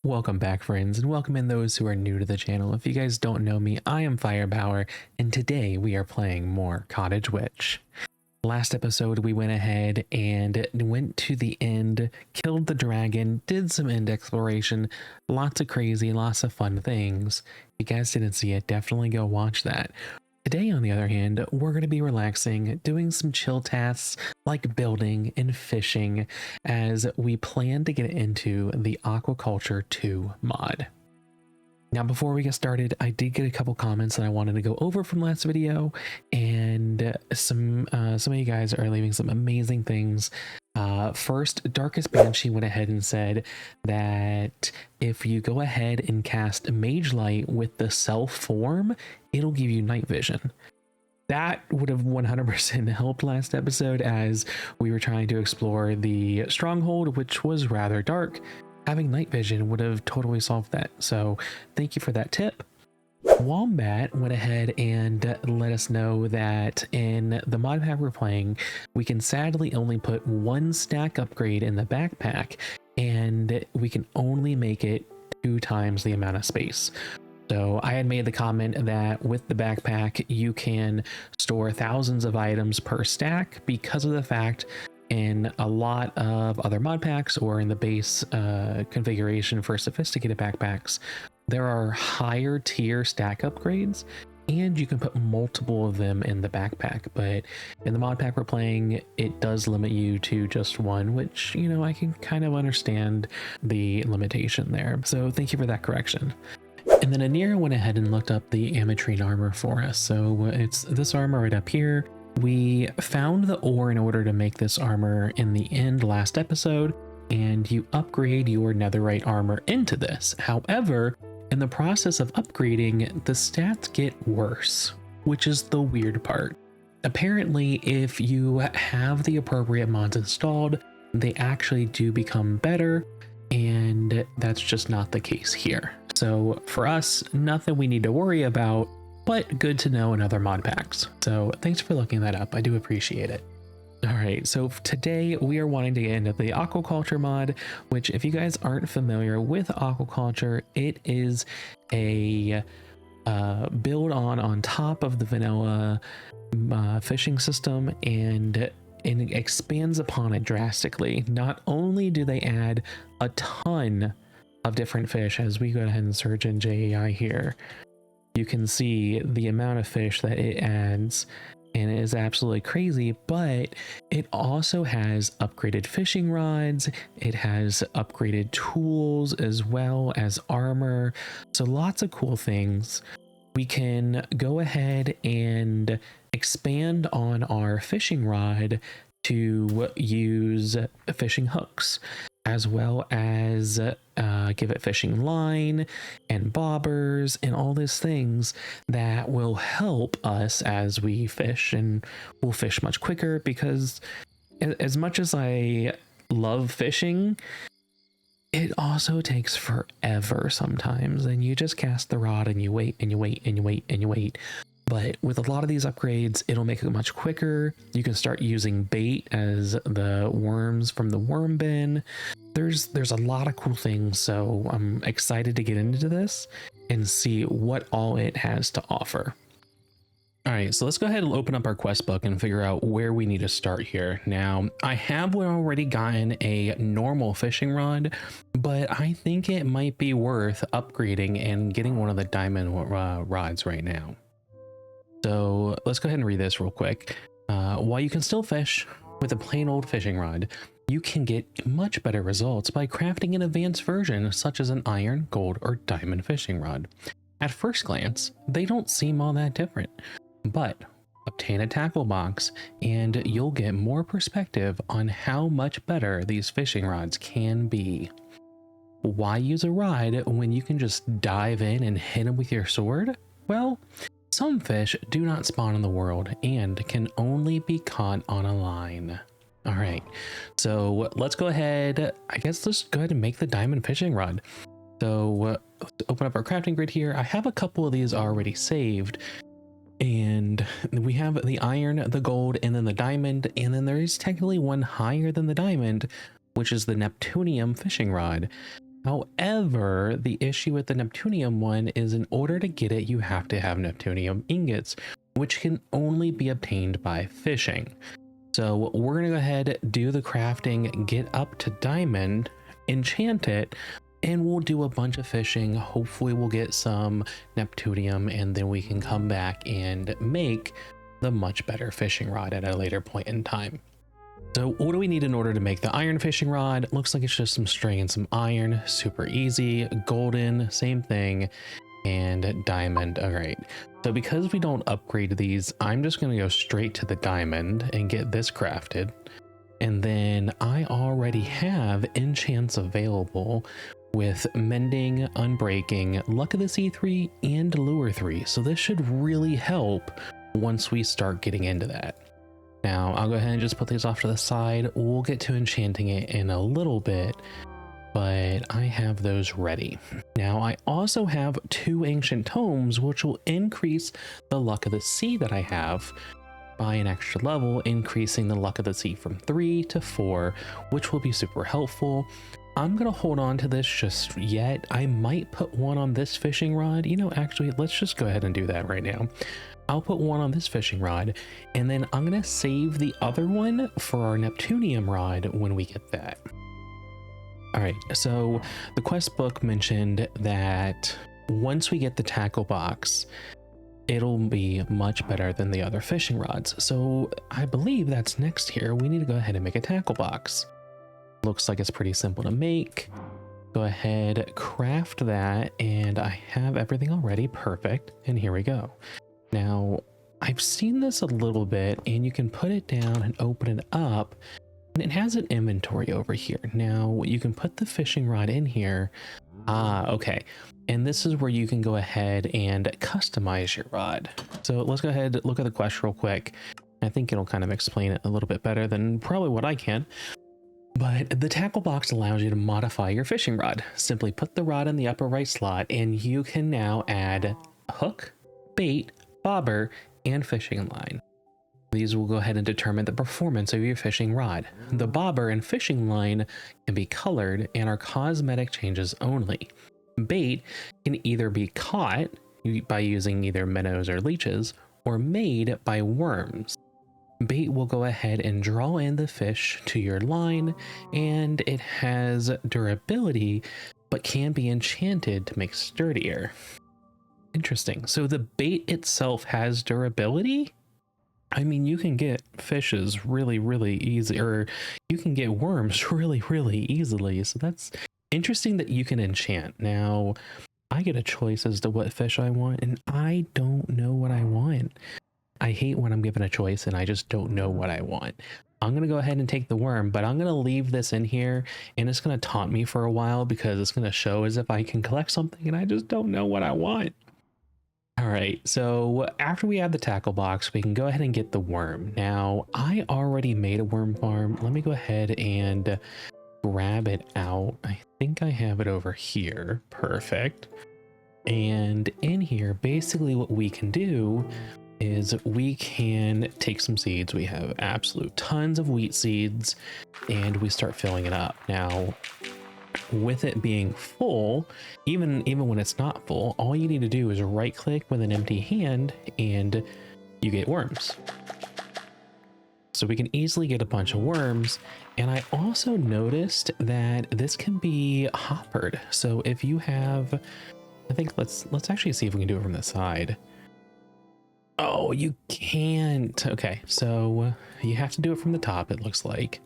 Welcome back, friends, and welcome in those who are new to the channel. If you guys don't know me, I am Firepower, and today we are playing more Cottage Witch. Last episode, we went ahead and went to the end, killed the dragon, did some end exploration, lots of crazy, lots of fun things. If you guys didn't see it, definitely go watch that. Today, on the other hand, we're going to be relaxing, doing some chill tasks like building and fishing as we plan to get into the Aquaculture 2 mod. Now, before we get started, I did get a couple comments that I wanted to go over from last video, and some of you guys are leaving some amazing things. First, Darkest Banshee went ahead and said that if you go ahead and cast Mage Light with the self form, it'll give you night vision. That would have 100% helped last episode as we were trying to explore the stronghold, which was rather dark. Having night vision would have totally solved that. So thank you for that tip. Wombat went ahead and let us know that in the mod pack we're playing, we can sadly only put one stack upgrade in the backpack, and we can only make it 2 times the amount of space. So I had made the comment that with the backpack, you can store thousands of items per stack because of the fact in a lot of other mod packs or in the base configuration for sophisticated backpacks, there are higher tier stack upgrades and you can put multiple of them in the backpack. But in the mod pack we're playing, it does limit you to just one, which, you know, I can kind of understand the limitation there. So thank you for that correction. And then Anira went ahead and looked up the ametrine armor for us. So it's this armor right up here. We found the ore in order to make this armor in the end last episode, and you upgrade your netherite armor into this. However, in the process of upgrading, the stats get worse, which is the weird part. Apparently, if you have the appropriate mods installed, they actually do become better, and that's just not the case here. So for us, nothing we need to worry about, but good to know in other mod packs. So thanks for looking that up. I do appreciate it. All right, so today we are wanting to get into the Aquaculture mod, which if you guys aren't familiar with Aquaculture, it is a build on top of the vanilla fishing system, and it expands upon it drastically. Not only do they add a ton of different fish, as we go ahead and search in JAI here, you can see the amount of fish that it adds, and it is absolutely crazy. But it also has upgraded fishing rods, it has upgraded tools as well as armor, so lots of cool things. We can go ahead and expand on our fishing rod to use fishing hooks, as well as give it fishing line and bobbers and all these things that will help us as we fish, and we'll fish much quicker, because as much as I love fishing, it also takes forever sometimes, and you just cast the rod and you wait and you wait and you wait and you wait. But with a lot of these upgrades, it'll make it much quicker. You can start using bait as the worms from the worm bin. There's a lot of cool things, so I'm excited to get into this and see what all it has to offer. All right, so let's go ahead and open up our quest book and figure out where we need to start here. Now, I have already gotten a normal fishing rod, but I think it might be worth upgrading and getting one of the diamond rods right now. So let's go ahead and read this real quick. While you can still fish with a plain old fishing rod, you can get much better results by crafting an advanced version such as an iron, gold, or diamond fishing rod. At first glance, they don't seem all that different, but obtain a tackle box and you'll get more perspective on how much better these fishing rods can be. Why use a rod when you can just dive in and hit them with your sword? Well, some fish do not spawn in the world and can only be caught on a line. All right, so let's go ahead. I guess let's go ahead and make the diamond fishing rod. So let's open up our crafting grid here. I have a couple of these already saved, and we have the iron, the gold, and then the diamond, and then there is technically one higher than the diamond, which is the Neptunium fishing rod. However, the issue with the Neptunium one is in order to get it, you have to have Neptunium ingots, which can only be obtained by fishing. So we're going to go ahead, do the crafting, get up to diamond, enchant it, and we'll do a bunch of fishing. Hopefully we'll get some Neptunium, and then we can come back and make the much better fishing rod at a later point in time. So what do we need in order to make the iron fishing rod? Looks like it's just some string and some iron. Super easy. Golden, same thing. And diamond. All right. So because we don't upgrade these, I'm just going to go straight to the diamond and get this crafted. And then I already have enchants available with mending, unbreaking, luck of the sea 3, and lure 3. So this should really help once we start getting into that. Now I'll go ahead and just put these off to the side. We'll get to enchanting it in a little bit, but I have those ready. Now I also have 2 ancient tomes, which will increase the luck of the sea that I have by an extra level, increasing the luck of the sea from 3 to 4, which will be super helpful. I'm gonna hold on to this just yet. I might put one on this fishing rod. You know, actually, let's just go ahead and do that right now. I'll put one on this fishing rod, and then I'm gonna save the other one for our Neptunium rod when we get that. All right, so the quest book mentioned that once we get the tackle box, it'll be much better than the other fishing rods. So I believe that's next here. We need to go ahead and make a tackle box. Looks like it's pretty simple to make. Go ahead, craft that, and I have everything already. Perfect. And here we go. Now, I've seen this a little bit, and you can put it down and open it up, and it has an inventory over here. Now, you can put the fishing rod in here. Okay. And this is where you can go ahead and customize your rod. So let's go ahead, look at the quest real quick. I think it'll kind of explain it a little bit better than probably what I can. But the tackle box allows you to modify your fishing rod. Simply put the rod in the upper right slot, and you can now add a hook, bait, bobber, and fishing line. These will go ahead and determine the performance of your fishing rod. The bobber and fishing line can be colored and are cosmetic changes only. Bait can either be caught by using either minnows or leeches, or made by worms. Bait will go ahead and draw in the fish to your line, and it has durability, but can be enchanted to make sturdier. Interesting. So the bait itself has durability? I mean, you can get fishes really, really easy, or you can get worms really, really easily. So that's interesting that you can enchant. Now, I get a choice as to what fish I want, and I don't know what I want. I hate when I'm given a choice and I just don't know what I want. I'm going to go ahead and take the worm, but I'm going to leave this in here, and it's going to taunt me for a while because it's going to show as if I can collect something, and I just don't know what I want. All right, so after we add the tackle box, we can go ahead and get the worm. Now, I already made a worm farm. Let me go ahead and grab it out. I think I have it over here. Perfect. And in here, basically what we can do is we can take some seeds. We have absolute tons of wheat seeds, and we start filling it up. Now, with it being full, even when it's not full, all you need to do is right click with an empty hand and you get worms. So we can easily get a bunch of worms. And I also noticed that this can be hoppered. So if you have, I think let's actually see if we can do it from the side. Oh, you can't. Okay, so you have to do it from the top, it looks like.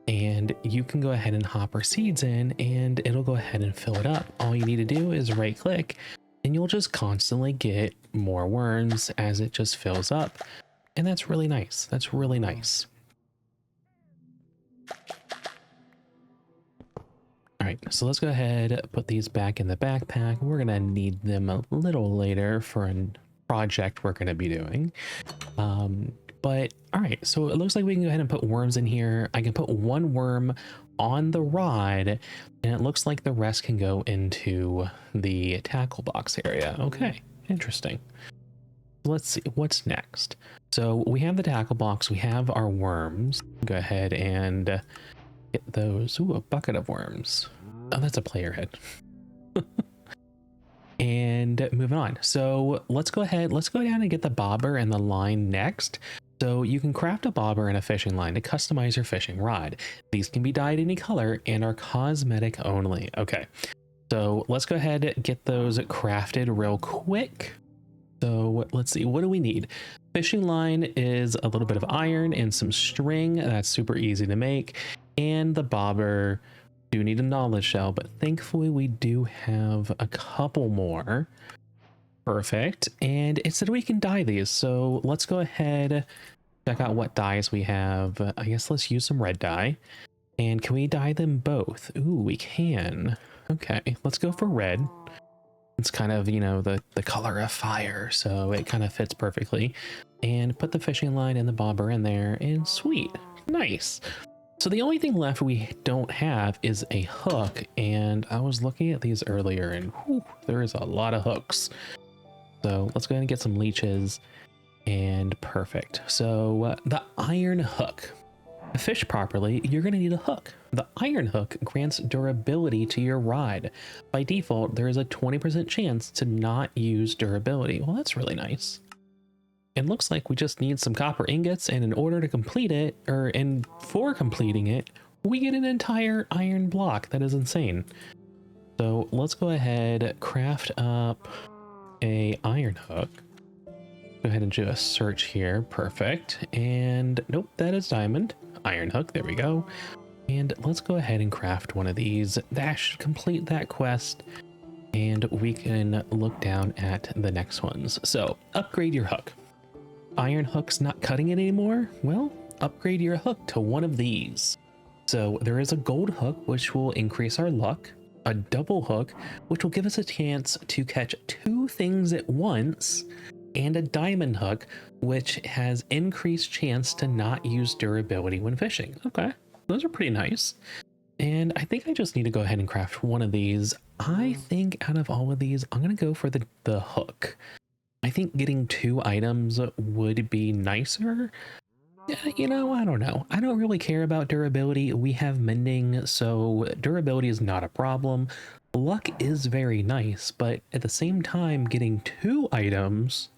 And you can go ahead and hopper seeds in, and it'll go ahead and fill it up. All you need to do is right click, and you'll just constantly get more worms as it just fills up. And that's really nice. That's really nice. All right, so let's go ahead, put these back in the backpack. We're gonna need them a little later for a project we're gonna be doing. But all right, so it looks like we can go ahead and put worms in here. I can put one worm on the rod, and it looks like the rest can go into the tackle box area. Okay, interesting. Let's see what's next. So we have the tackle box, we have our worms. Go ahead and get those. Ooh, a bucket of worms. Oh, that's a player head. And moving on. So let's go down and get the bobber and the line next. So you can craft a bobber and a fishing line to customize your fishing rod. These can be dyed any color and are cosmetic only. Okay, so let's go ahead and get those crafted real quick. So let's see, what do we need? Fishing line is a little bit of iron and some string. That's super easy to make. And the bobber, do need a knowledge shell, but thankfully we do have a couple more. Perfect. And it said we can dye these, so let's go ahead, check out what dyes we have. I guess let's use some red dye. And can we dye them both? Ooh, we can. Okay, let's go for red. It's kind of, you know, the color of fire, so it kind of fits perfectly. And put the fishing line and the bobber in there, and sweet, nice. So the only thing left we don't have is a hook, and I was looking at these earlier, and whew, there is a lot of hooks. So let's go ahead and get some leeches, and perfect. So the iron hook. To fish properly, you're going to need a hook. The iron hook grants durability to your rod. By default, there is a 20% chance to not use durability. Well, that's really nice. It looks like we just need some copper ingots, and in order to complete it, and for completing it, we get an entire iron block. That is insane. So let's go ahead, craft up a iron hook. Go ahead and do a search here. Perfect. And nope, that is diamond. Iron hook, there we go. And let's go ahead and craft one of these. That should complete that quest. And we can look down at the next ones. So upgrade your hook. Iron hook's not cutting it anymore? Well, upgrade your hook to one of these. So there is a gold hook, which will increase our luck, a double hook, which will give us a chance to catch 2 things at once, and a diamond hook, which has increased chance to not use durability when fishing. Okay, those are pretty nice. And I think I just need to go ahead and craft one of these. I think out of all of these, I'm gonna go for the hook. I think getting 2 items would be nicer. You know, I don't know. I don't really care about durability. We have mending, so durability is not a problem. Luck is very nice, but at the same time, getting 2 items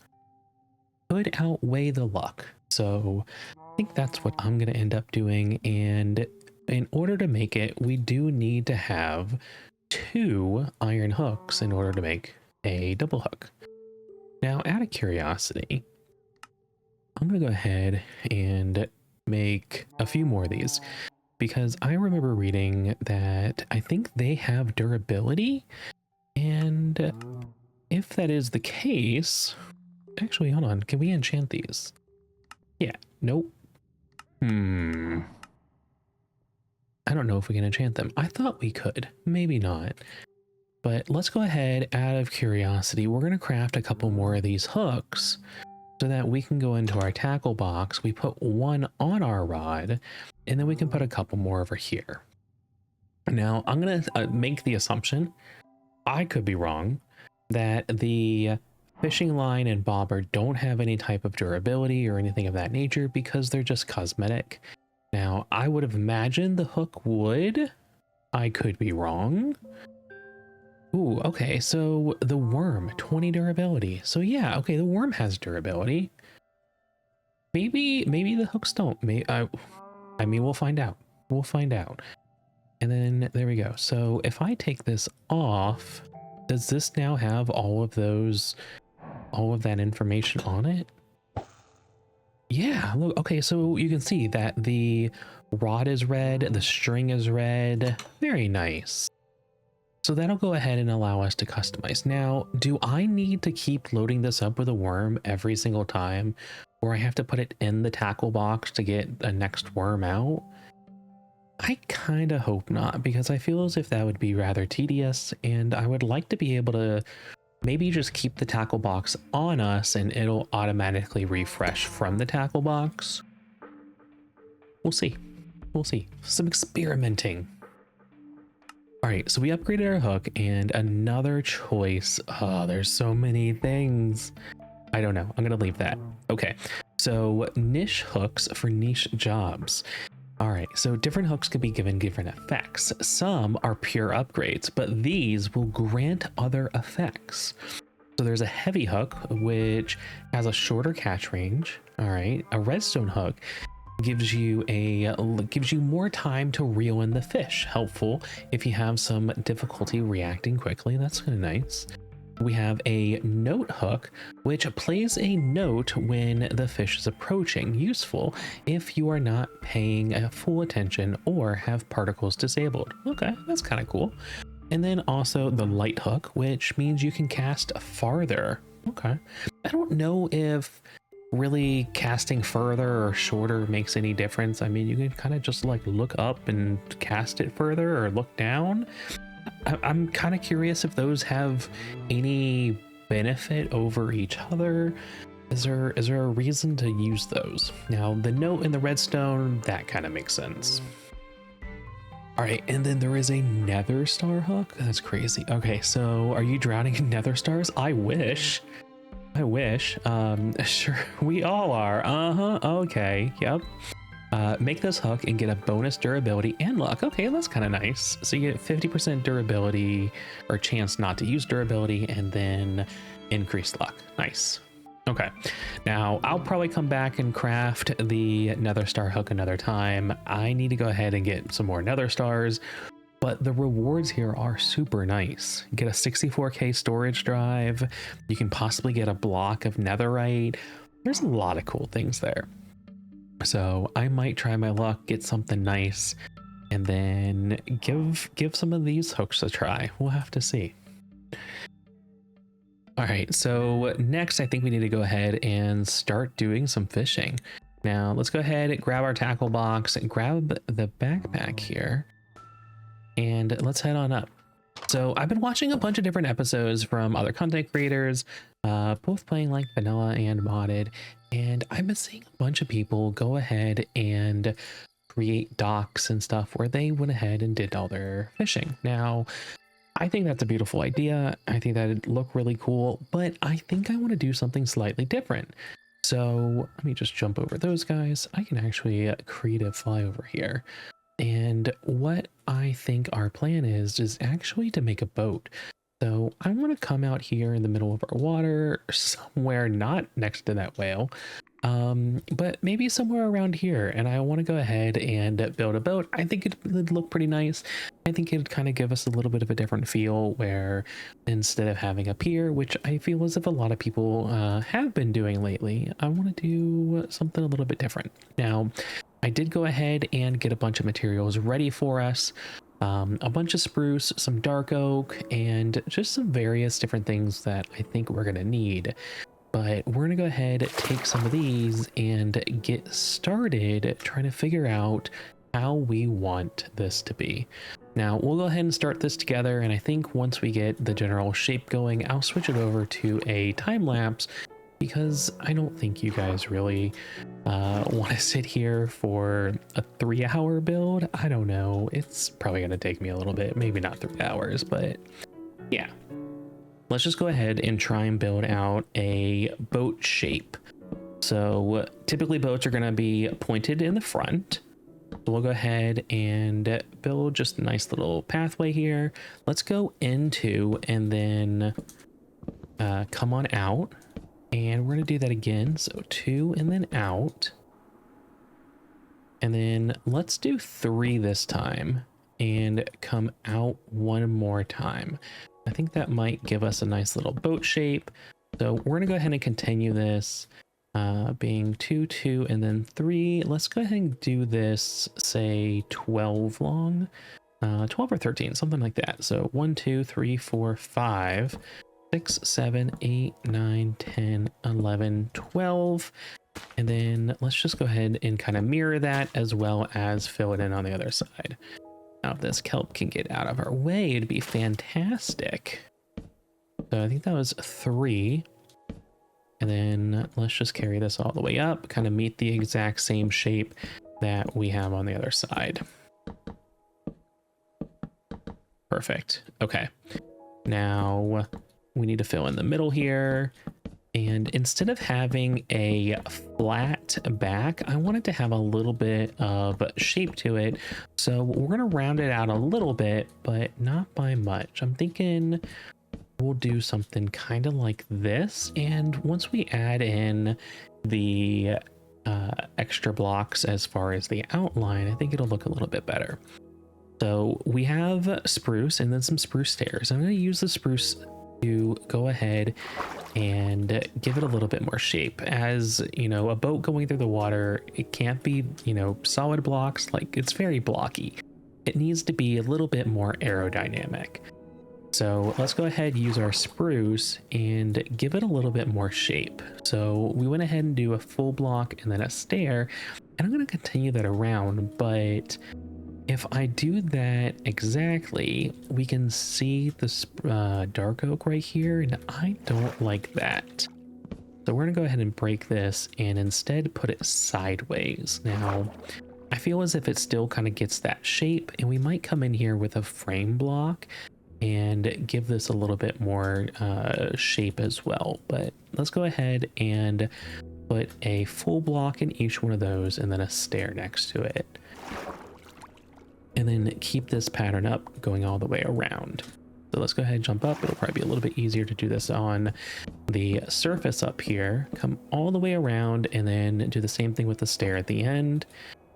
could outweigh the luck. So I think that's what I'm going to end up doing. And in order to make it, we do need to have 2 iron hooks in order to make a double hook. Now, out of curiosity, I'm going to go ahead and make a few more of these, because I remember reading that I think they have durability. And if that is the case, actually, hold on, can we enchant these? Yeah, nope. I don't know if we can enchant them. I thought we could, maybe not. But let's go ahead, out of curiosity, we're going to craft a couple more of these hooks so that we can go into our tackle box. We put 1 on our rod, and then we can put a couple more over here. Now, I'm going to make the assumption, I could be wrong, that the fishing line and bobber don't have any type of durability or anything of that nature because they're just cosmetic. Now, I would have imagined the hook would. I could be wrong. Ooh, okay, so the worm, 20 durability. So yeah, okay, the worm has durability. Maybe the hooks don't. I mean, we'll find out. We'll find out. And then there we go. So if I take this off, does this now have all of that information on it? Yeah, look, okay, so you can see that the rod is red, the string is red. Very nice. So that'll go ahead and allow us to customize. Now, do I need to keep loading this up with a worm every single time, or I have to put it in the tackle box to get a next worm out? I kind of hope not, because I feel as if that would be rather tedious, and I would like to be able to maybe just keep the tackle box on us and it'll automatically refresh from the tackle box. We'll see. We'll see. Some experimenting. All right, so we upgraded our hook, and another choice. Oh, there's so many things. I don't know. I'm going to leave that. Okay, so niche hooks for niche jobs. All right, so different hooks can be given different effects. Some are pure upgrades, but these will grant other effects. So there's a heavy hook, which has a shorter catch range. All right, a redstone hook gives you more time to reel in the fish. Helpful if you have some difficulty reacting quickly. That's kind of nice. We have a note hook, which plays a note when the fish is approaching. Useful if you are not paying full attention or have particles disabled. Okay, that's kind of cool. And then also the light hook, which means you can cast farther. Okay. I don't know if really casting further or shorter makes any difference. I mean, you can kind of just like look up and cast it further or look down. I'm kind of curious if those have any benefit over each other. Is there a reason to use those? Now, the note and the redstone, that kind of makes sense. All right, and then there is a nether star hook. That's crazy. Okay, so are you drowning in nether stars? I wish. Sure, we all are. Okay, yep. Make this hook and get a bonus durability and luck. Okay, that's kind of nice. So you get 50% durability or chance not to use durability and then increased luck. Nice. Okay, now I'll probably come back and craft the nether star hook another time. I need to go ahead and get some more nether stars, but the rewards here are super nice. Get a 64K storage drive. You can possibly get a block of netherite. There's a lot of cool things there. So I might try my luck, get something nice, and then give some of these hooks a try. We'll have to see. All right, so next I think we need to go ahead and start doing some fishing. Now let's go ahead and grab our tackle box and grab the backpack here, and let's head on up. So I've been watching a bunch of different episodes from other content creators, both playing like vanilla and modded, and I've been seeing a bunch of people go ahead and create docks and stuff where they went ahead and did all their fishing. Now, I think that's a beautiful idea. I think that'd look really cool, but I think I want to do something slightly different. So let me just jump over those guys. I can actually create a flyover here. And what I think our plan is actually to make a boat. So I want to come out here in the middle of our water, somewhere not next to that whale, but maybe somewhere around here. And I want to go ahead and build a boat. I think it would look pretty nice. I think it'd kind of give us a little bit of a different feel where instead of having a pier, which I feel as if a lot of people have been doing lately, I want to do something a little bit different. Now, I did go ahead and get a bunch of materials ready for us. A bunch of spruce, some dark oak, and just some various different things that I think we're going to need. But we're going to go ahead, take some of these, and get started trying to figure out how we want this to be. Now, we'll go ahead and start this together, and I think once we get the general shape going, I'll switch it over to a time lapse, because I don't think you guys really want to sit here for a 3-hour build. I don't know. It's probably going to take me a little bit, maybe not 3 hours, but yeah. Let's just go ahead and try and build out a boat shape. So typically boats are going to be pointed in the front. So we'll go ahead and build just a nice little pathway here. Let's go into and then come on out. And we're going to do that again. So 2 and then out. And then let's do 3 this time and come out 1 more time. I think that might give us a nice little boat shape. So we're going to go ahead and continue this being 2, 2, and then 3. Let's go ahead and do this, say 12 long, 12 or 13, something like that. So 1, 2, 3, 4, 5. 6, 7, 8, 9, 10, 11, 12. And then let's just go ahead and kind of mirror that as well as fill it in on the other side. Now, if this kelp can get out of our way, it'd be fantastic. So I think that was 3. And then let's just carry this all the way up, kind of meet the exact same shape that we have on the other side. Perfect. Okay. Now we need to fill in the middle here. And instead of having a flat back, I want it to have a little bit of shape to it. So we're going to round it out a little bit, but not by much. I'm thinking we'll do something kind of like this. And once we add in the extra blocks as far as the outline, I think it'll look a little bit better. So we have spruce and then some spruce stairs. I'm going to use the spruce to go ahead and give it a little bit more shape. As you know, a boat going through the water, it can't be, you know, solid blocks. Like, it's very blocky. It needs to be a little bit more aerodynamic. So let's go ahead and use our spruce and give it a little bit more shape. So we went ahead and do a full block and then a stair, and I'm going to continue that around, but if I do that exactly, we can see this dark oak right here, and I don't like that. So we're gonna go ahead and break this and instead put it sideways. Now, I feel as if it still kind of gets that shape, and we might come in here with a frame block and give this a little bit more shape as well. But let's go ahead and put a full block in each one of those and then a stair next to it. And then keep this pattern up going all the way around. So let's go ahead and jump up. It'll probably be a little bit easier to do this on the surface up here. Come all the way around and then do the same thing with the stair at the end,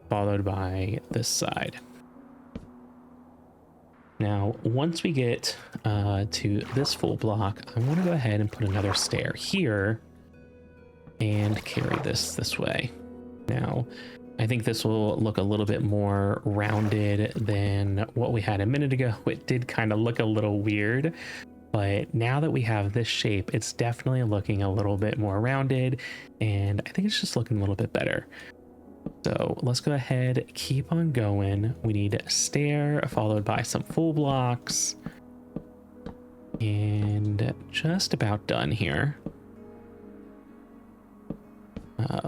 followed by this side. Now, once we get to this full block, I want to go ahead and put another stair here and carry this way. Now, I think this will look a little bit more rounded than what we had a minute ago. It did kind of look a little weird, but now that we have this shape, it's definitely looking a little bit more rounded, and I think it's just looking a little bit better. So let's go ahead, keep on going. We need a stair followed by some full blocks, and just about done here.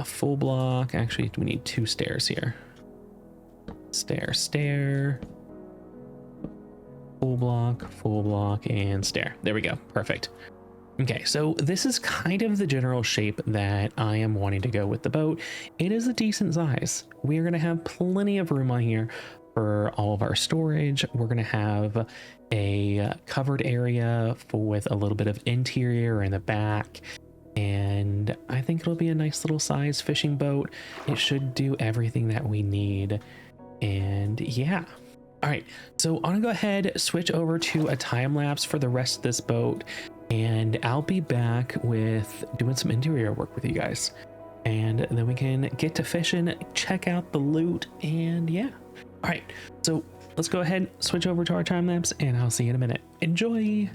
Full block. Actually, we need two stairs here. Stair, stair, full block, and stair. There we go. Perfect. Okay, so this is kind of the general shape that I am wanting to go with the boat. It is a decent size. We are going to have plenty of room on here for all of our storage. We're going to have a covered area with a little bit of interior in the back. And I think it'll be a nice little size fishing boat. It should do everything that we need. And yeah. All right, so I'm gonna go ahead, switch over to a time lapse for the rest of this boat, and I'll be back with doing some interior work with you guys. And then we can get to fishing, check out the loot, and yeah. All right, so let's go ahead, switch over to our time lapse, and I'll see you in a minute. Enjoy.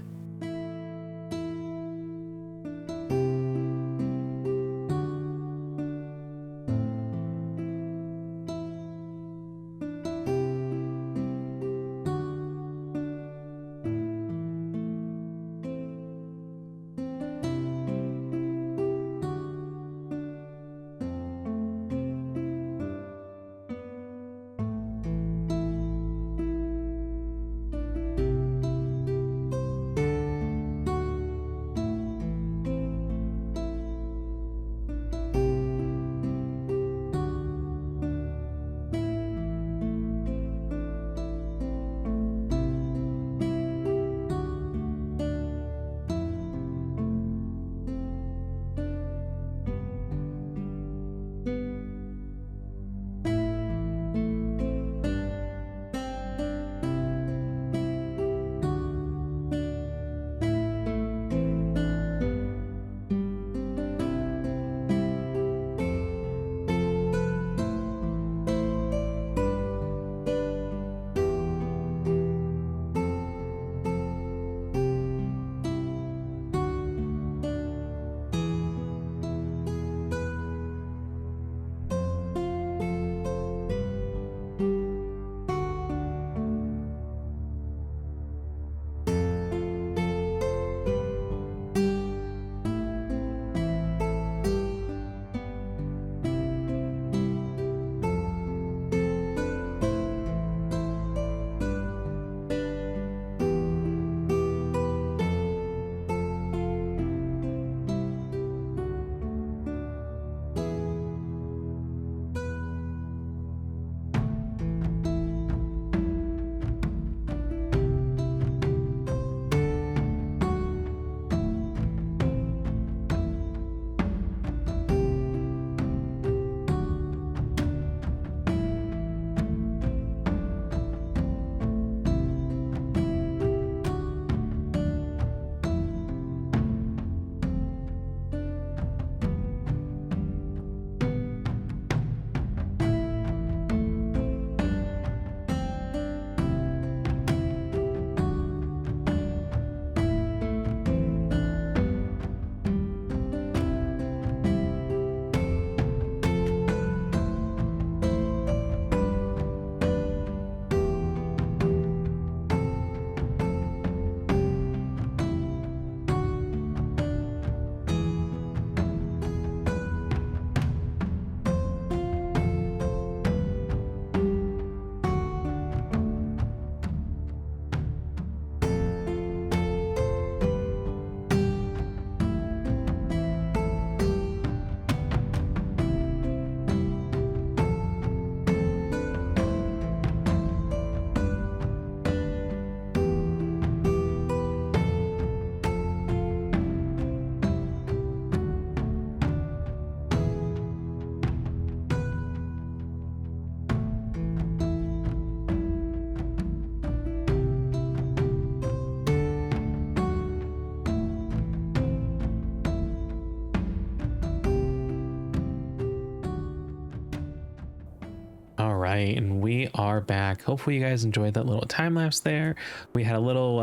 right, and we are back. Hopefully you guys enjoyed that little time lapse there. We had a little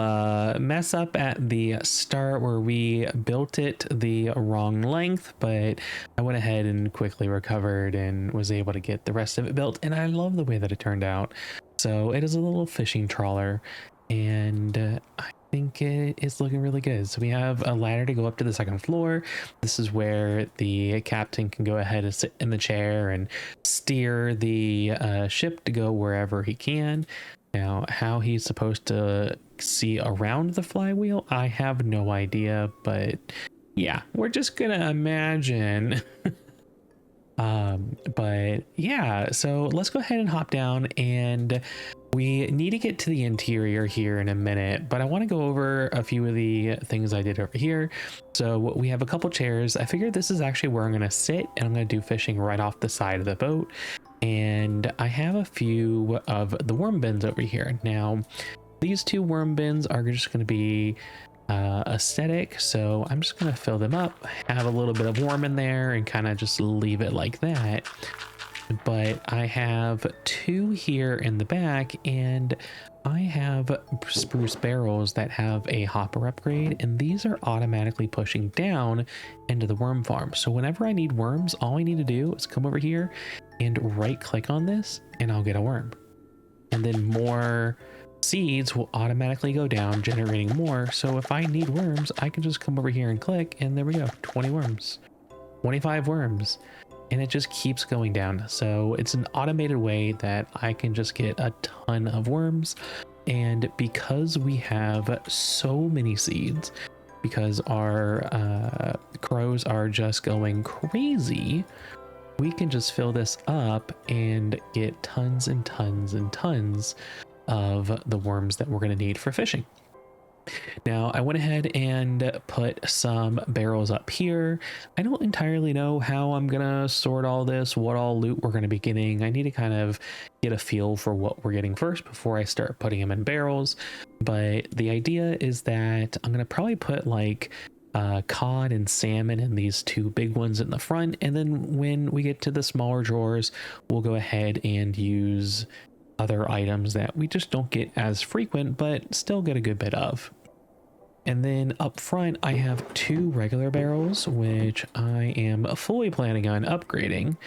mess up at the start where we built it the wrong length, but I went ahead and quickly recovered and was able to get the rest of it built, and I love the way that it turned out. So it is a little fishing trawler, and I think it is looking really good. So we have a ladder to go up to the second floor. This is where the captain can go ahead and sit in the chair and steer the ship to go wherever he can. Now, how he's supposed to see around the flywheel, I have no idea, but yeah, we're just gonna imagine. But yeah, so let's go ahead and hop down, and we need to get to the interior here in a minute, but I want to go over a few of the things I did over here. So we have a couple chairs. I figured this is actually where I'm going to sit, and I'm going to do fishing right off the side of the boat. And I have a few of the worm bins over here. Now, these two worm bins are just going to be aesthetic, so I'm just going to fill them up, have a little bit of worm in there, and kind of just leave it like that. But I have two here in the back, and I have spruce barrels that have a hopper upgrade, and these are automatically pushing down into the worm farm. So whenever I need worms, all I need to do is come over here and right click on this, and I'll get a worm. And then more seeds will automatically go down, generating more. So if I need worms, I can just come over here and click, and there we go, 20 worms, 25 worms. And it just keeps going down. So it's an automated way that I can just get a ton of worms. And because we have so many seeds, because our crows are just going crazy, we can just fill this up and get tons and tons and tons of the worms that we're going to need for fishing. Now, I went ahead and put some barrels up here. I don't entirely know how I'm gonna sort all this, what all loot we're gonna be getting. I need to kind of get a feel for what we're getting first before I start putting them in barrels. But the idea is that I'm gonna probably put like cod and salmon in these two big ones in the front, and then when we get to the smaller drawers, we'll go ahead and use other items that we just don't get as frequent but still get a good bit of. And then up front I have two regular barrels, which I am fully planning on upgrading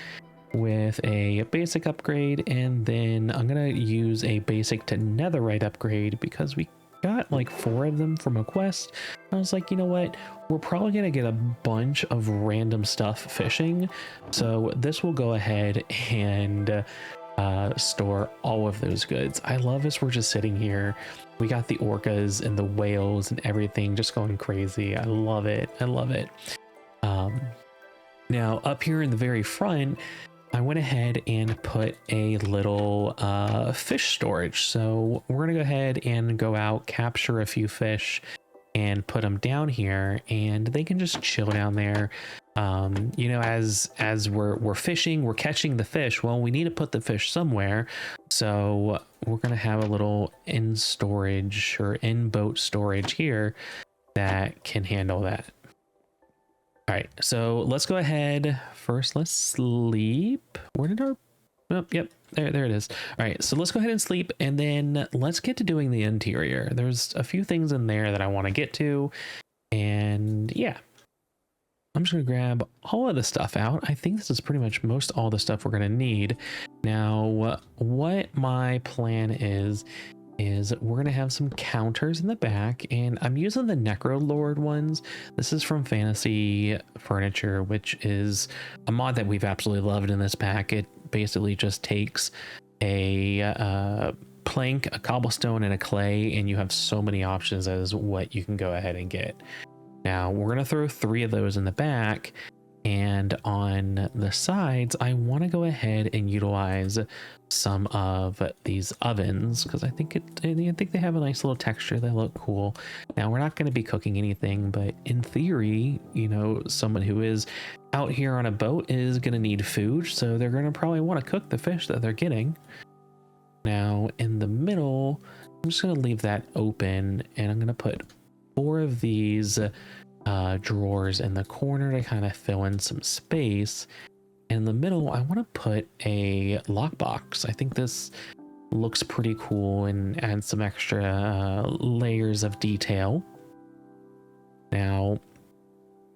with a basic upgrade, and then I'm gonna use a basic to netherite upgrade because we got like 4 of them from a quest. I was like, you know what, we're probably gonna get a bunch of random stuff fishing, so this will go ahead and store all of those goods. I love as we're just sitting here. We got the orcas and the whales and everything just going crazy. I love it. I love it. Now up here in the very front, I went ahead and put a little fish storage. So we're gonna go ahead and go out, capture a few fish, and put them down here, and they can just chill down there. You know, as we're fishing, we're catching the fish. Well, we need to put the fish somewhere, so we're gonna have a little in storage or in boat storage here that can handle that. All right, so let's go ahead first. Let's sleep. Where did our yep, there it is. All right, so let's go ahead and sleep, and then let's get to doing the interior. There's a few things in there that I want to get to, and yeah, I'm just gonna grab all of the stuff out. I think this is pretty much most all the stuff we're gonna need. Now, what my plan is we're gonna have some counters in the back, and I'm using the Necrolord ones. This is from Fantasy Furniture, which is a mod that we've absolutely loved in this pack. It basically just takes a plank, a cobblestone, and a clay, and you have so many options as what you can go ahead and get. Now we're gonna throw 3 of those in the back, and on the sides I want to go ahead and utilize some of these ovens because I think they have a nice little texture. They look cool. Now we're not going to be cooking anything, but in theory, you know, someone who is out here on a boat is going to need food, so they're going to probably want to cook the fish that they're getting. Now in the middle, I'm just going to leave that open, and I'm going to put 4 of these drawers in the corner to kind of fill in some space. In the middle, I want to put a lockbox. I think this looks pretty cool and adds some extra layers of detail. Now,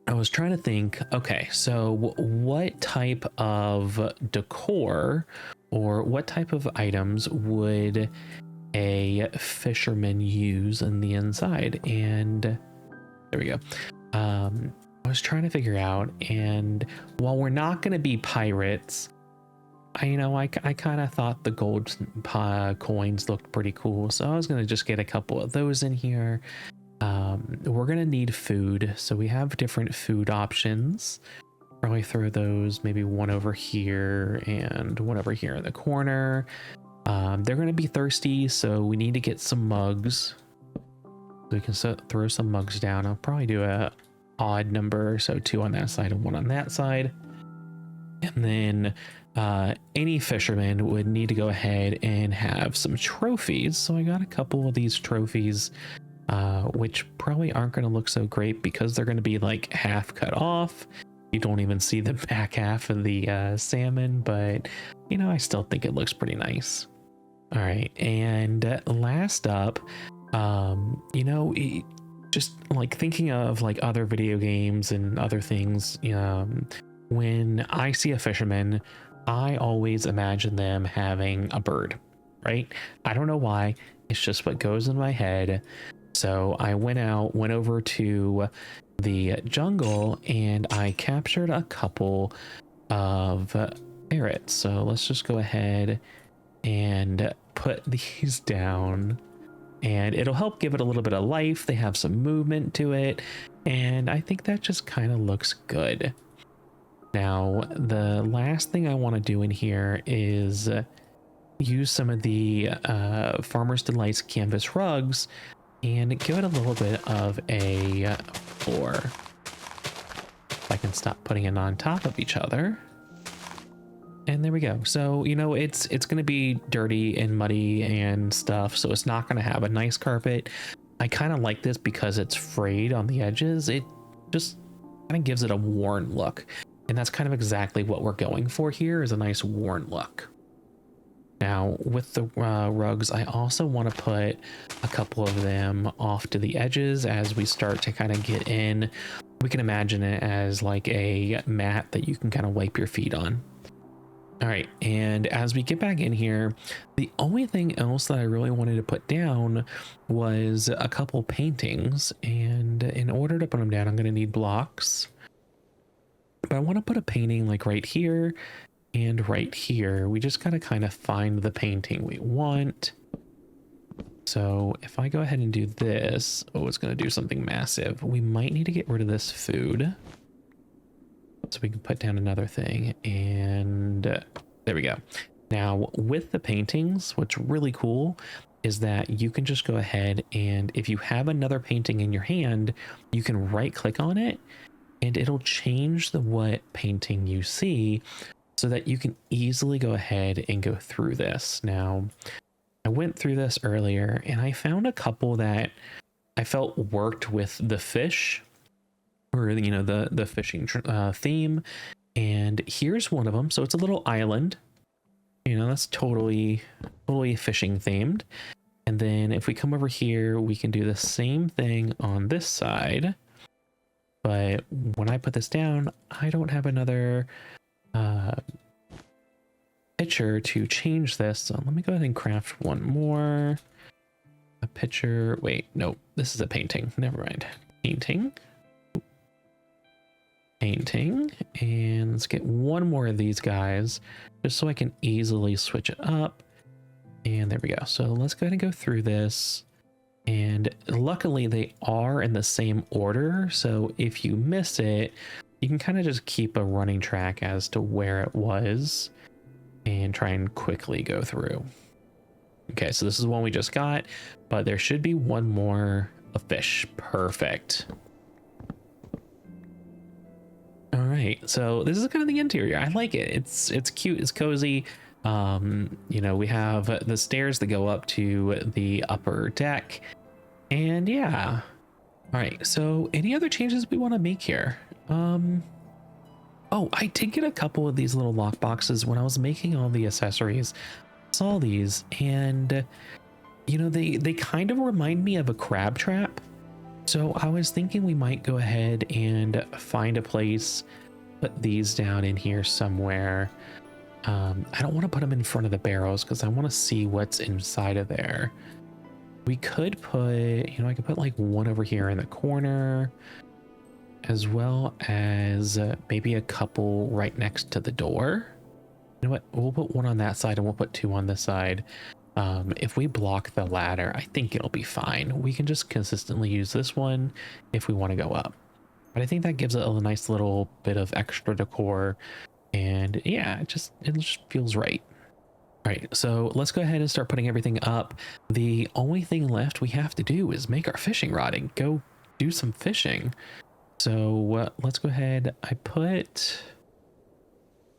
I was trying to think, okay, so what type of decor or what type of items would a fisherman use in the inside? And there we go. I was trying to figure out, and while we're not going to be pirates, I kind of thought the gold coins looked pretty cool, so I was going to just get a couple of those in here. We're going to need food, so we have different food options. Probably throw those, maybe one over here and one over here in the corner. They're going to be thirsty, so we need to get some mugs. So we can throw some mugs down. I'll probably do a odd number, so 2 on that side and 1 on that side. And then any fisherman would need to go ahead and have some trophies. So I got a couple of these trophies, which probably aren't going to look so great because they're going to be like half cut off. You don't even see the back half of the salmon, but I still think it looks pretty nice. All right, and last up, just like thinking of like other video games and other things, when I see a fisherman, I always imagine them having a bird, right? I don't know why, it's just what goes in my head. So I went over to the jungle and I captured a couple of parrots. So let's just go ahead and put these down, and it'll help give it a little bit of life. They have some movement to it, and I think that just kind of looks good. Now, the last thing I want to do in here is use some of the Farmer's Delight's canvas rugs and give it a little bit of a floor. If I can stop putting it on top of each other. And there we go. So, it's going to be dirty and muddy and stuff, so it's not going to have a nice carpet. I kind of like this because it's frayed on the edges. It just kind of gives it a worn look. And that's kind of exactly what we're going for here, is a nice worn look. Now, with the rugs, I also want to put a couple of them off to the edges as we start to kind of get in. We can imagine it as like a mat that you can kind of wipe your feet on. All right, and as we get back in here, the only thing else that I really wanted to put down was a couple paintings, and in order to put them down, I'm going to need blocks. But I want to put a painting like right here and right here. We just got to kind of find the painting we want. So if I go ahead and do this, it's going to do something massive. We might need to get rid of this food. So we can put down another thing, and there we go. Now with the paintings, what's really cool is that you can just go ahead, and if you have another painting in your hand, you can right click on it and it'll change what painting you see so that you can easily go ahead and go through this. Now, I went through this earlier and I found a couple that I felt worked with the fish, or the fishing theme, and here's one of them. So it's a little island, that's totally fishing themed. And then if we come over here, we can do the same thing on this side, but when I put this down, I don't have another picture to change this. So let me go ahead and craft one more. A picture, wait, no, this is a painting, never mind. Painting, and let's get one more of these guys just so I can easily switch it up. And there we go. So let's go ahead and go through this, and luckily they are in the same order, so if you miss it, you can kind of just keep a running track as to where it was and try and quickly go through. Okay, so this is one we just got, but there should be one more, a fish. Perfect. All right, so this is kind of the interior. I like it. It's cute, it's cozy. We have the stairs that go up to the upper deck, and yeah. All right, so any other changes we want to make here? Oh, I did get a couple of these little lock boxes when I was making all the accessories. I saw these and you know, they kind of remind me of a crab trap. So I was thinking we might go ahead and find a place, put these down in here somewhere. I don't want to put them in front of the barrels because I want to see what's inside of there. We could put, you know, I could put like one over here in the corner, as well as maybe a couple right next to the door. You know what? We'll put one on that side and we'll put two on this side. If we block the ladder, I think it'll be fine. We can just consistently use this one if we want to go up. But I think that gives it a nice little bit of extra decor. And yeah, it just feels right. All right, so let's go ahead and start putting everything up. The only thing left we have to do is make our fishing rod and go do some fishing. So let's go ahead. I put...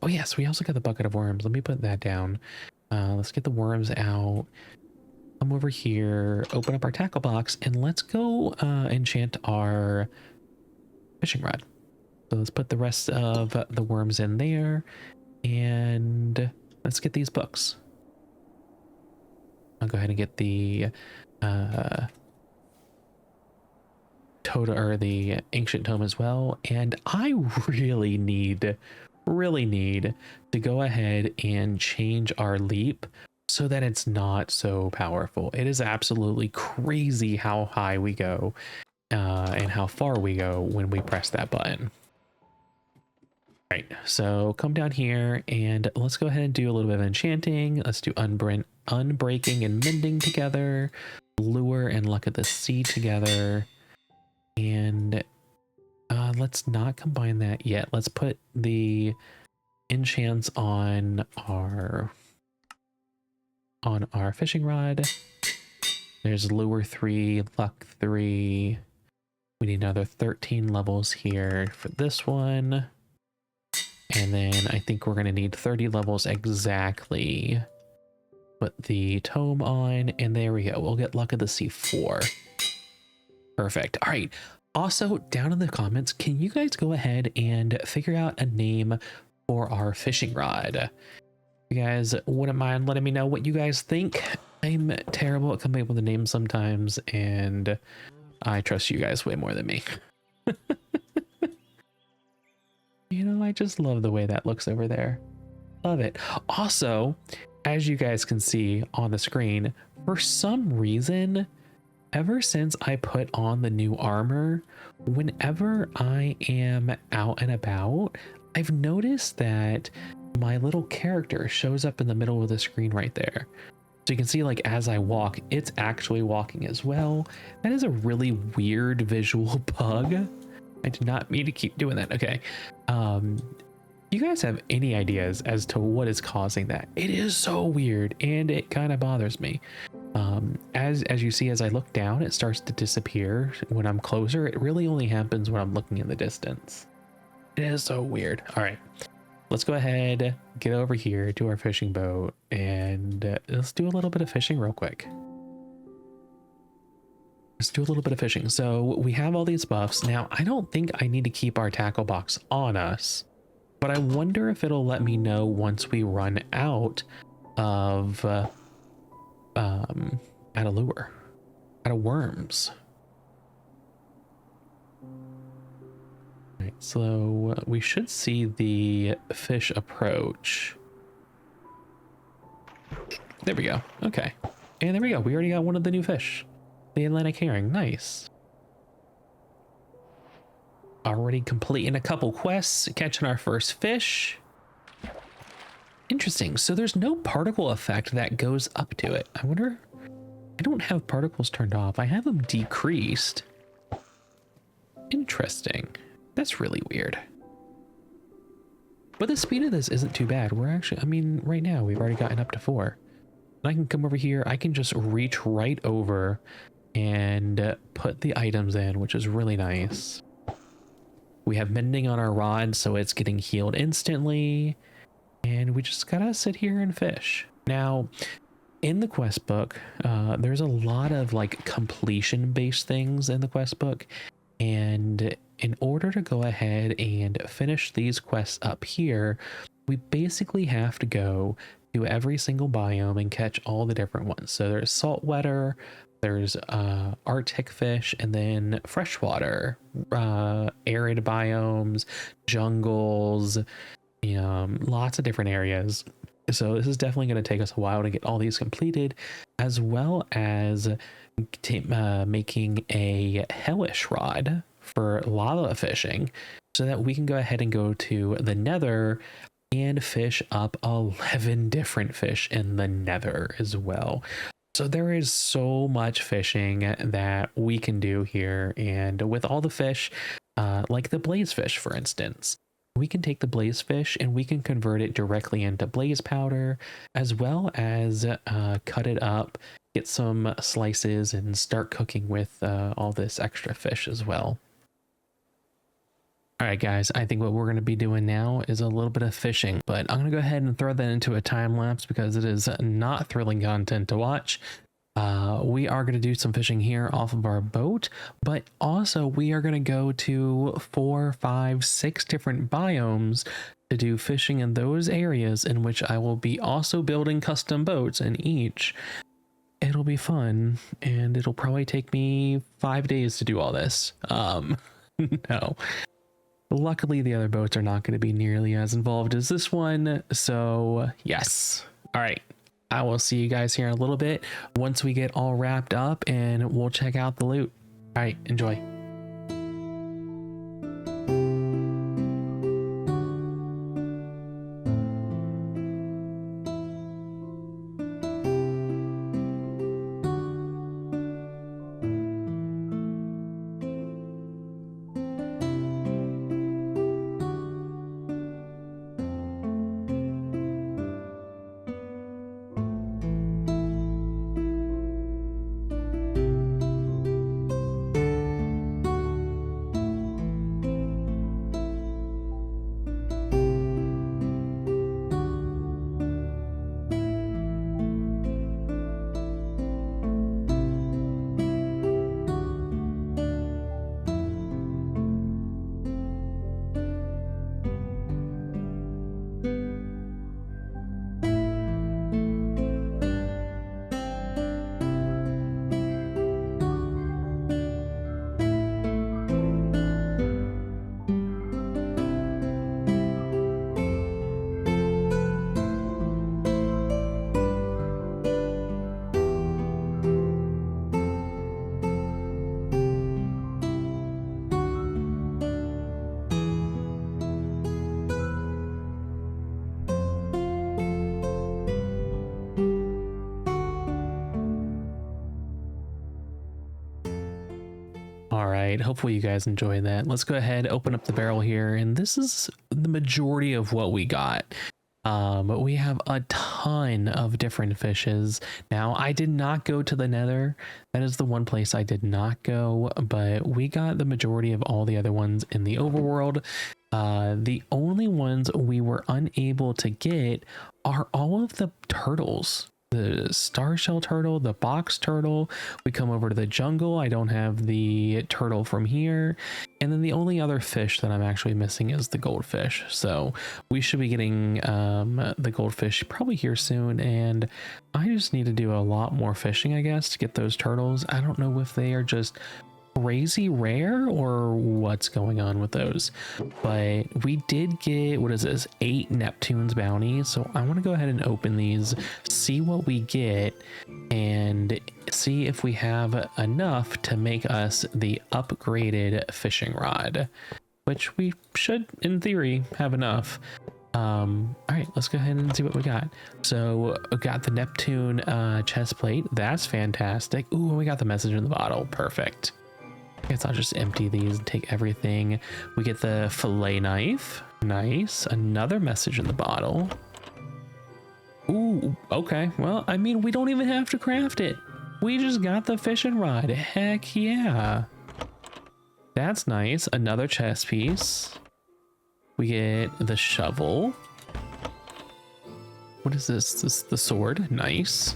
Oh yes, we also got the bucket of worms. Let me put that down. Let's get the worms out. Come over here, open up our tackle box, and let's go enchant our fishing rod. So let's put the rest of the worms in there, and let's get these books. I'll go ahead and get the the ancient tome as well. And I really need to go ahead and change our leap so that it's not so powerful. It is absolutely crazy how high we go and how far we go when we press that button. All right, so come down here and let's go ahead and do a little bit of enchanting. Let's do unbreaking and mending together, lure and luck of the sea together, and let's not combine that yet. Let's put the enchants on our fishing rod. There's lure 3, luck 3. We need another 13 levels here for this one. And then I think we're going to need 30 levels exactly. Put the tome on, and there we go. We'll get luck of the sea 4. Perfect. All right. Also, down in the comments, can you guys go ahead and figure out a name for our fishing rod? You guys wouldn't mind letting me know what you guys think. I'm terrible at coming up with a name sometimes, and I trust you guys way more than me. You know, I just love the way that looks over there. Love it. Also, as you guys can see on the screen, for some reason, ever since I put on the new armor, whenever I am out and about, I've noticed that my little character shows up in the middle of the screen right there. So you can see, like, as I walk, it's actually walking as well. That is a really weird visual bug. I did not mean to keep doing that. Okay. You guys have any ideas as to what is causing that? It is so weird and it kind of bothers me. As you see, as I look down, it starts to disappear. When I'm closer, it really only happens when I'm looking in the distance. It is so weird. All right, let's go ahead, get over here to our fishing boat, and let's do a little bit of fishing real quick. Let's do a little bit of fishing. So we have all these buffs. Now, I don't think I need to keep our tackle box on us, but I wonder if it'll let me know once we run out of out of lure, out of worms. All right, so we should see the fish approach. There we go. Okay, and there we go. We already got one of the new fish. The Atlantic herring. Nice. Already completing a couple quests, catching our first fish. Interesting. So there's no particle effect that goes up to it. I wonder, I don't have particles turned off. I have them decreased. Interesting. That's really weird. But the speed of this isn't too bad. We're actually, I mean, right now we've already gotten up to 4. And I can come over here. I can just reach right over and put the items in, which is really nice. We have mending on our rod, so it's getting healed instantly. And we just gotta sit here and fish. Now, in the quest book, there's a lot of like completion based things in the quest book. And in order to go ahead and finish these quests up here, we basically have to go to every single biome and catch all the different ones. So there's saltwater, there's Arctic fish, and then freshwater, arid biomes, jungles, lots of different areas. So this is definitely going to take us a while to get all these completed, as well as making a hellish rod for lava fishing, so that we can go ahead and go to the nether and fish up 11 different fish in the nether as well. So there is so much fishing that we can do here, and with all the fish, like the blaze fish, for instance, we can take the blaze fish and we can convert it directly into blaze powder, as well as cut it up, get some slices, and start cooking with all this extra fish as well. All right, guys, I think what we're going to be doing now is a little bit of fishing, but I'm going to go ahead and throw that into a time lapse because it is not thrilling content to watch. We are going to do some fishing here off of our boat, but also we are going to go to 4, 5, 6 different biomes to do fishing in those areas, in which I will be also building custom boats in each. It'll be fun, and it'll probably take me 5 days to do all this. No. Luckily, the other boats are not going to be nearly as involved as this one, so yes. All right, I will see you guys here in a little bit once we get all wrapped up, and we'll check out the loot. All right, enjoy. Hopefully you guys enjoy that. Let's go ahead, open up the barrel here, and this is the majority of what we got. But we have a ton of different fishes. Now, I did not go to the nether. That is the one place I did not go, but we got the majority of all the other ones in the overworld. The only ones we were unable to get are all of the turtles. The star shell turtle, the box turtle. We come over to the jungle. I don't have the turtle from here. And then the only other fish that I'm actually missing is the goldfish. So we should be getting the goldfish probably here soon. And I just need to do a lot more fishing, I guess, to get those turtles. I don't know if they are just crazy rare or what's going on with those, but we did get, what is this, 8 Neptune's bounty. So I want to go ahead and open these, see what we get, and see if we have enough to make us the upgraded fishing rod, which we should in theory have enough. All right, let's go ahead and see what we got. So we got the Neptune chest plate. That's fantastic. Ooh, we got the message in the bottle. Perfect. I guess I'll just empty these and take everything. We get the fillet knife. Nice. Another message in the bottle. Ooh, okay. Well, I mean, we don't even have to craft it. We just got the fishing rod. Heck yeah. That's nice. Another chest piece. We get the shovel. What is this? This is the sword. Nice.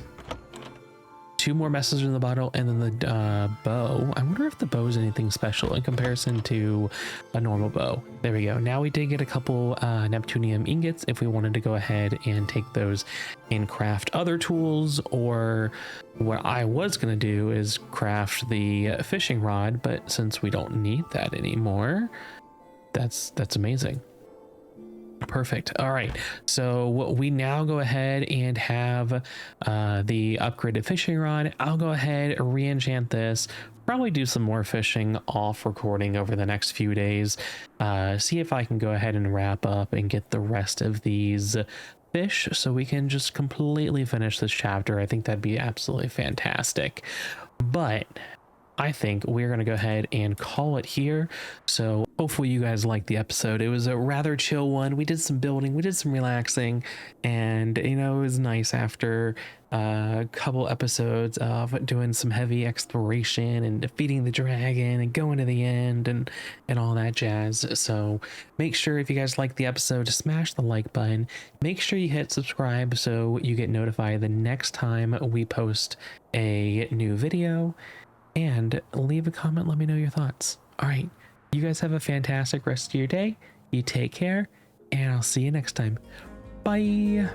2 more messages in the bottle, and then the bow. I wonder if the bow is anything special in comparison to a normal bow. There we go. Now we did get a couple Neptunium ingots if we wanted to go ahead and take those and craft other tools, or what I was going to do is craft the fishing rod, but since we don't need that anymore, that's amazing. Perfect. All right, so we now go ahead and have the upgraded fishing rod. I'll go ahead and re-enchant this, probably do some more fishing off recording over the next few days, see if I can go ahead and wrap up and get the rest of these fish so we can just completely finish this chapter. I think that'd be absolutely fantastic. But I think we're going to go ahead and call it here. So hopefully you guys liked the episode. It was a rather chill one. We did some building, we did some relaxing, and you know, it was nice after a couple episodes of doing some heavy exploration and defeating the dragon and going to the end and all that jazz. So make sure, if you guys like the episode, to smash the like button. Make sure you hit subscribe so you get notified the next time we post a new video. And leave a comment, let me know your thoughts. All right, you guys have a fantastic rest of your day. You take care, and I'll see you next time. Bye.